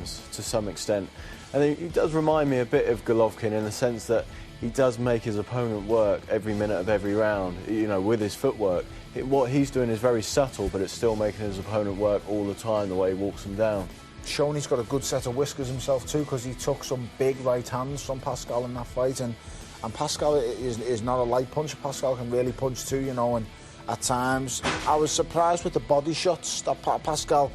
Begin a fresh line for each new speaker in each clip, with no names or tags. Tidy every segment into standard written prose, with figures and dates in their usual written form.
hands to some extent. And he does remind me a bit of Golovkin in the sense that he does make his opponent work every minute of every round, you know, with his footwork. What he's doing is very subtle, but it's still making his opponent work all the time, the way he walks him down.
Shown he's got a good set of whiskers himself too, because he took some big right hands from Pascal in that fight, and Pascal is not a light puncher. Pascal can really punch too, you know, and at times I was surprised with the body shots that Pascal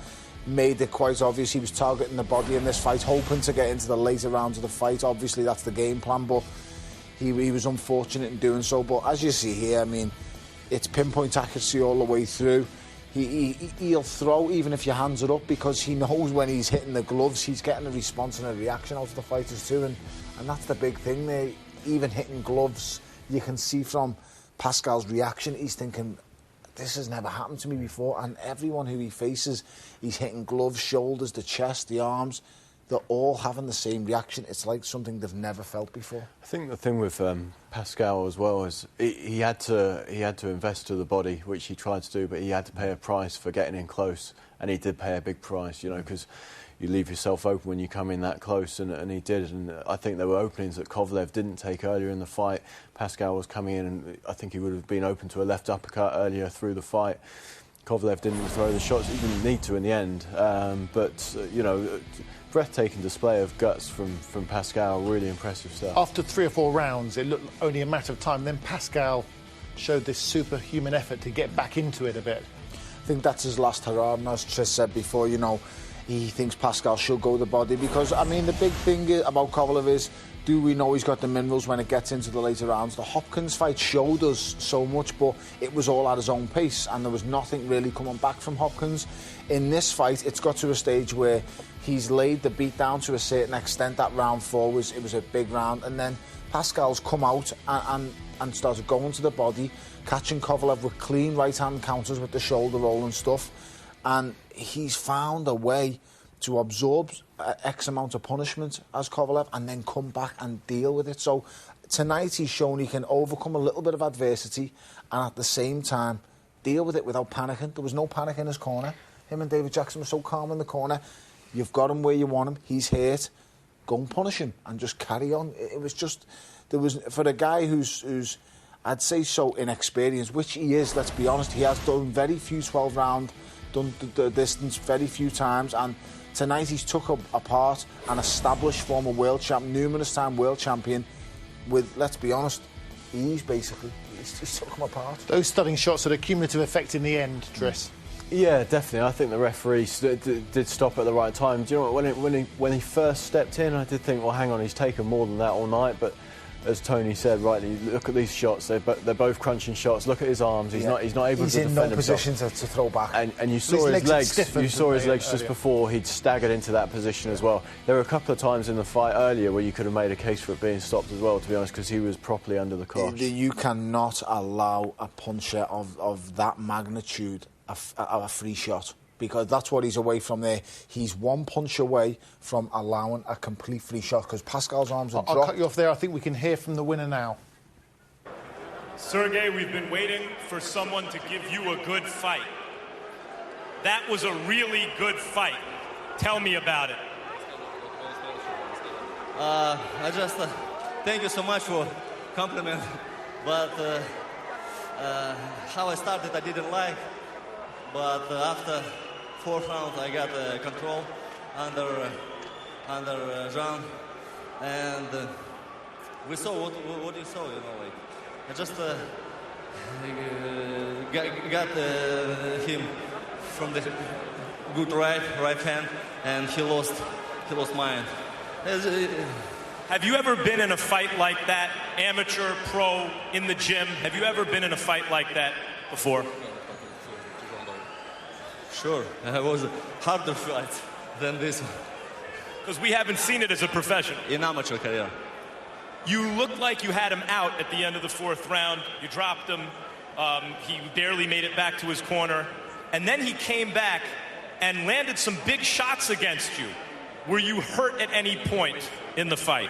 made it quite obvious he was targeting the body in this fight, hoping to get into the later rounds of the fight. Obviously that's the game plan, but he was unfortunate in doing so. But as you see here, I mean, it's pinpoint accuracy all the way through. He'll throw even if your hands are up, because he knows when he's hitting the gloves he's getting a response and a reaction out of the fighters too, and that's the big thing there. Even hitting gloves, you can see from Pascal's reaction, he's thinking, this has never happened to me before. And everyone who he faces, he's hitting gloves, shoulders, the chest, the arms. They're all having the same reaction. It's like something they've never felt before.
I think the thing with Pascal as well is he had to invest to the body, which he tried to do, but he had to pay a price for getting in close, and he did pay a big price, you know, because you leave yourself open when you come in that close, and he did. And I think there were openings that Kovalev didn't take earlier in the fight. Pascal was coming in, and I think he would have been open to a left uppercut earlier through the fight. Kovalev didn't throw the shots. He didn't need to in the end. But, you know, breathtaking display of guts from Pascal. Really impressive stuff.
After 3 or 4 rounds, it looked only a matter of time. Then Pascal showed this superhuman effort to get back into it a bit.
I think that's his last hurrah, and as Tris said before, you know, he thinks Pascal should go the body, because, I mean, the big thing about Kovalev is, do we know he's got the minerals when it gets into the later rounds? The Hopkins fight showed us so much, but it was all at his own pace, and there was nothing really coming back from Hopkins. In this fight, it's got to a stage where he's laid the beat down to a certain extent. That round 4 was a big round, and then Pascal's come out and started going to the body, catching Kovalev with clean right-hand counters with the shoulder roll and stuff, and he's found a way to absorb X amount of punishment as Kovalev and then come back and deal with it. So tonight he's shown he can overcome a little bit of adversity and at the same time deal with it without panicking. There was no panic in his corner. Him and David Jackson were so calm in the corner. You've got him where you want him. He's hurt. Go and punish him and just carry on. It was just, there was, for a guy who's I'd say so inexperienced, which he is, let's be honest. He has done very few 12 round, done the distance very few times, and tonight he's took apart an established former world champ, numerous time world champion, with, let's be honest, he's took him apart.
Those stunning shots had a cumulative effect in the end, Tris.
Yeah, definitely. I think the referee did stop at the right time. Do you know what, when he first stepped in, I did think, well, hang on, he's taken more than that all night, but as Tony said rightly, look at these shots. They're both crunching shots. Look at his arms. He's not able to defend himself.
He's in no position to throw back.
And you saw his legs. You saw his legs just before he'd staggered into that position as well. There were a couple of times in the fight earlier where you could have made a case for it being stopped as well, to be honest, because he was properly under the cosh.
You cannot allow a puncher of that magnitude a free shot, because that's what he's away from there. He's one punch away from allowing a complete free shot, because Pascal's arms are dropped.
I'll cut you off there. I think we can hear from the winner now.
Sergey, we've been waiting for someone to give you a good fight. That was a really good fight. Tell me about it.
I just thank you so much for compliment, but how I started I didn't like, but after 4th round I got control under Jean, and we saw what you saw, you know, like I just got him from the good right hand, and he lost mine.
Have you ever been in a fight like that, amateur, pro, in the gym? Have you ever been in a fight like that before?
Sure, it was a harder fight than this one.
Because we haven't seen it as a professional.
In amateur career.
You looked like you had him out at the end of the 4th round. You dropped him. He barely made it back to his corner. And then he came back and landed some big shots against you. Were you hurt at any point in the fight?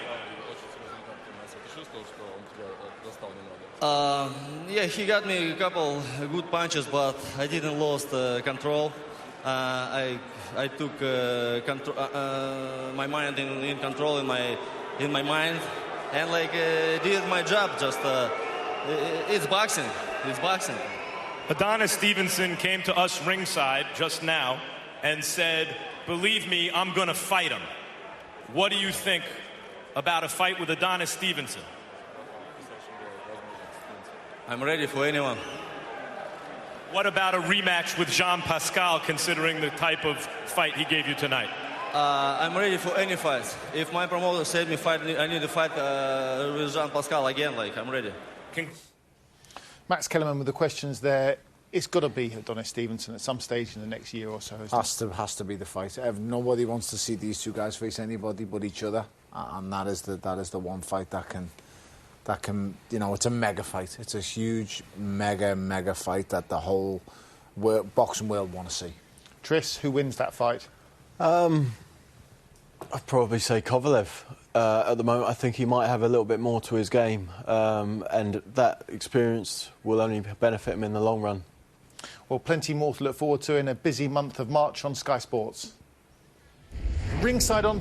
Yeah, he got me a couple good punches, but I didn't lose control. I took my mind in control in my mind, and like did my job. Just it's boxing. It's boxing.
Adonis Stevenson came to us ringside just now and said, "Believe me, I'm going to fight him." What do you think about a fight with Adonis Stevenson?
I'm ready for anyone.
What about a rematch with Jean Pascal, considering the type of fight he gave you tonight?
I'm ready for any fight. If my promoter said me fight, I need to fight with Jean Pascal again. Like, I'm ready.
Max Kellerman with the questions there. It's got to be Adonis Stevenson at some stage in the next year or so.
Has to be the fight. Nobody wants to see these two guys face anybody but each other, and that is the one fight that can, you know, it's a mega fight. It's a huge, mega fight that the whole boxing world want to see.
Tris, who wins that fight?
I'd probably say Kovalev. At the moment, I think he might have a little bit more to his game, and that experience will only benefit him in the long run.
Well, plenty more to look forward to in a busy month of March on Sky Sports. Ringside on